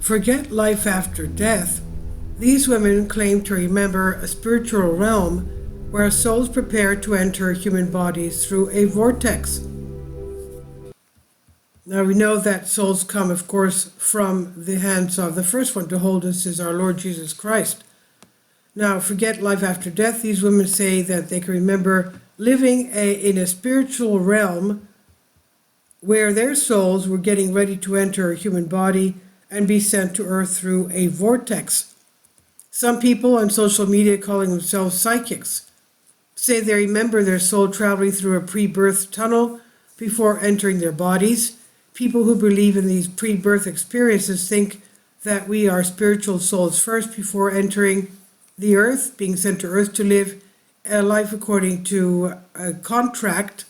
forget life after death, these women claim to remember a spiritual realm where souls prepare to enter human bodies through a vortex. Now we know that souls come, of course, from the hands of the first one to hold us is our Lord Jesus Christ. Now, forget life after death. These women say that they can remember living in a spiritual realm where their souls were getting ready to enter a human body and be sent to earth through a vortex. Some people on social media calling themselves psychics say they remember their soul traveling through a pre-birth tunnel before entering their bodies. People who believe in these pre-birth experiences think that we are spiritual souls first before entering the earth, being sent to earth to live a life according to a contract,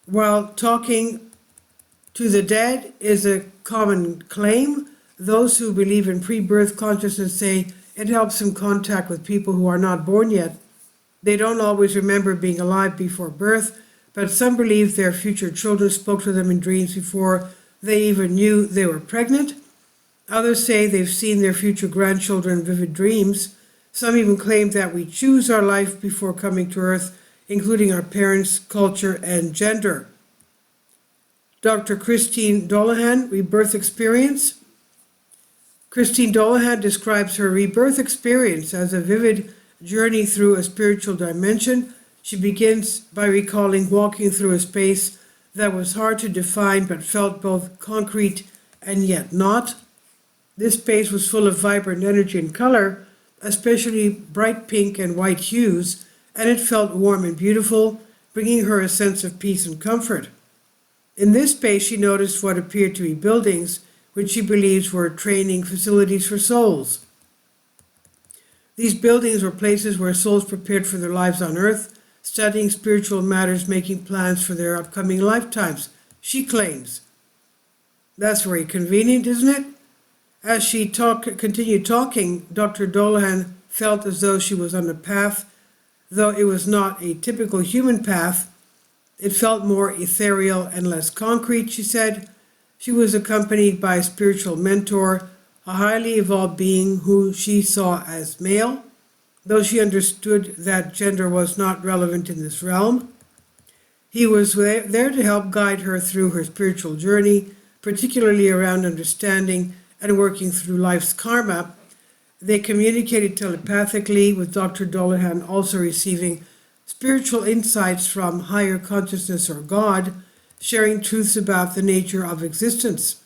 while talking to the dead is a common claim. Those who believe in pre-birth consciousness say it helps them contact with people who are not born yet. They don't always remember being alive before birth, but some believe their future children spoke to them in dreams before they even knew they were pregnant. Others say they've seen their future grandchildren in vivid dreams. Some even claim that we choose our life before coming to earth, including our parents, culture, and gender. Dr. Christine Dolahan, Rebirth Experience. Christine Dolahan describes her rebirth experience as a vivid journey through a spiritual dimension. She begins by recalling walking through a space that was hard to define but felt both concrete and yet not. This space was full of vibrant energy and color, especially bright pink and white hues, and it felt warm and beautiful, bringing her a sense of peace and comfort. In this space, she noticed what appeared to be buildings, which she believes were training facilities for souls. These buildings were places where souls prepared for their lives on earth, studying spiritual matters, making plans for their upcoming lifetimes, she claims. That's very convenient, isn't it? As she continued talking, Dr. Dolahan felt as though she was on a path, though it was not a typical human path. It felt more ethereal and less concrete, she said. She was accompanied by a spiritual mentor, a highly evolved being who she saw as male, though she understood that gender was not relevant in this realm. He was there to help guide her through her spiritual journey, particularly around understanding and working through life's karma. They communicated telepathically, with Dr. Dolahan also receiving spiritual insights from higher consciousness or God, sharing truths about the nature of existence.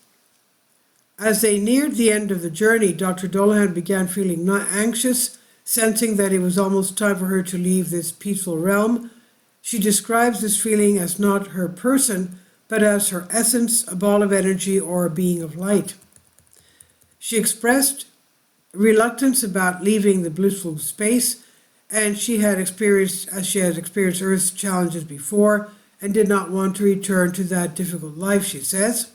As they neared the end of the journey, Dr. Dolahan began feeling not anxious, sensing that it was almost time for her to leave this peaceful realm. She describes this feeling as not her person, but as her essence, a ball of energy or a being of light. She expressed reluctance about leaving the blissful space, and she had experienced Earth's challenges before and did not want to return to that difficult life, she says.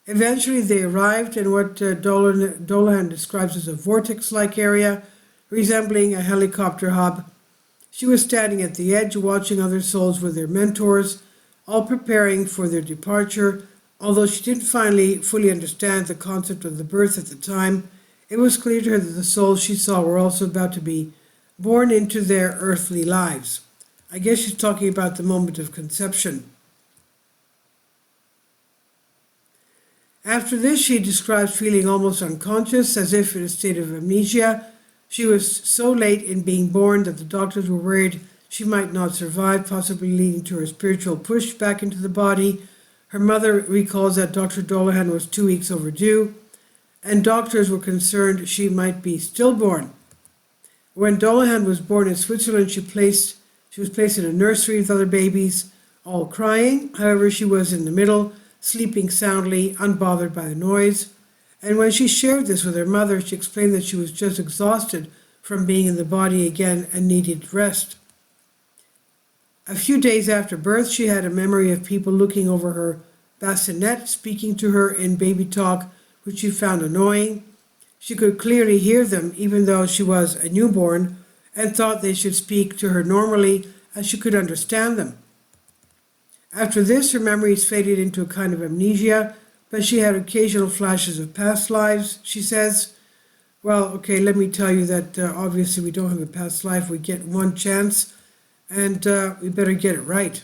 Eventually they arrived in what Dolahan describes as a vortex-like area, resembling a helicopter hub. She was standing at the edge, watching other souls with their mentors, all preparing for their departure. Although she didn't fully understand the concept of the birth at the time, it was clear to her that the souls she saw were also about to be born into their earthly lives. I guess she's talking about the moment of conception. After this, she describes feeling almost unconscious, as if in a state of amnesia. She was so late in being born that the doctors were worried she might not survive, possibly leading to her spiritual push back into the body. Her mother recalls that Dr. Dolahan was 2 weeks overdue, and doctors were concerned she might be stillborn. When Dolahan was born in Switzerland, she was placed in a nursery with other babies, all crying. However, she was in the middle, sleeping soundly, unbothered by the noise. And when she shared this with her mother, she explained that she was just exhausted from being in the body again and needed rest. A few days after birth, she had a memory of people looking over her bassinet, speaking to her in baby talk, which she found annoying. She could clearly hear them, even though she was a newborn, and thought they should speak to her normally, as she could understand them. After this, her memories faded into a kind of amnesia, but she had occasional flashes of past lives, she says. Well, okay, let me tell you that obviously we don't have a past life. We get one chance, and we better get it right.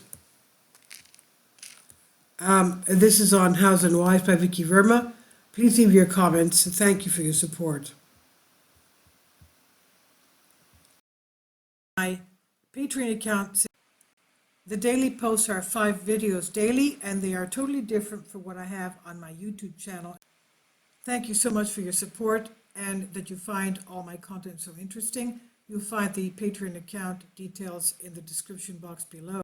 And this is on House and Wives by Vicky Verma. Please leave your comments. Thank you for your support. My Patreon account. The daily posts are 5 videos daily, and they are totally different from what I have on my YouTube channel. Thank you so much for your support and that you find all my content so interesting. You'll find the Patreon account details in the description box below.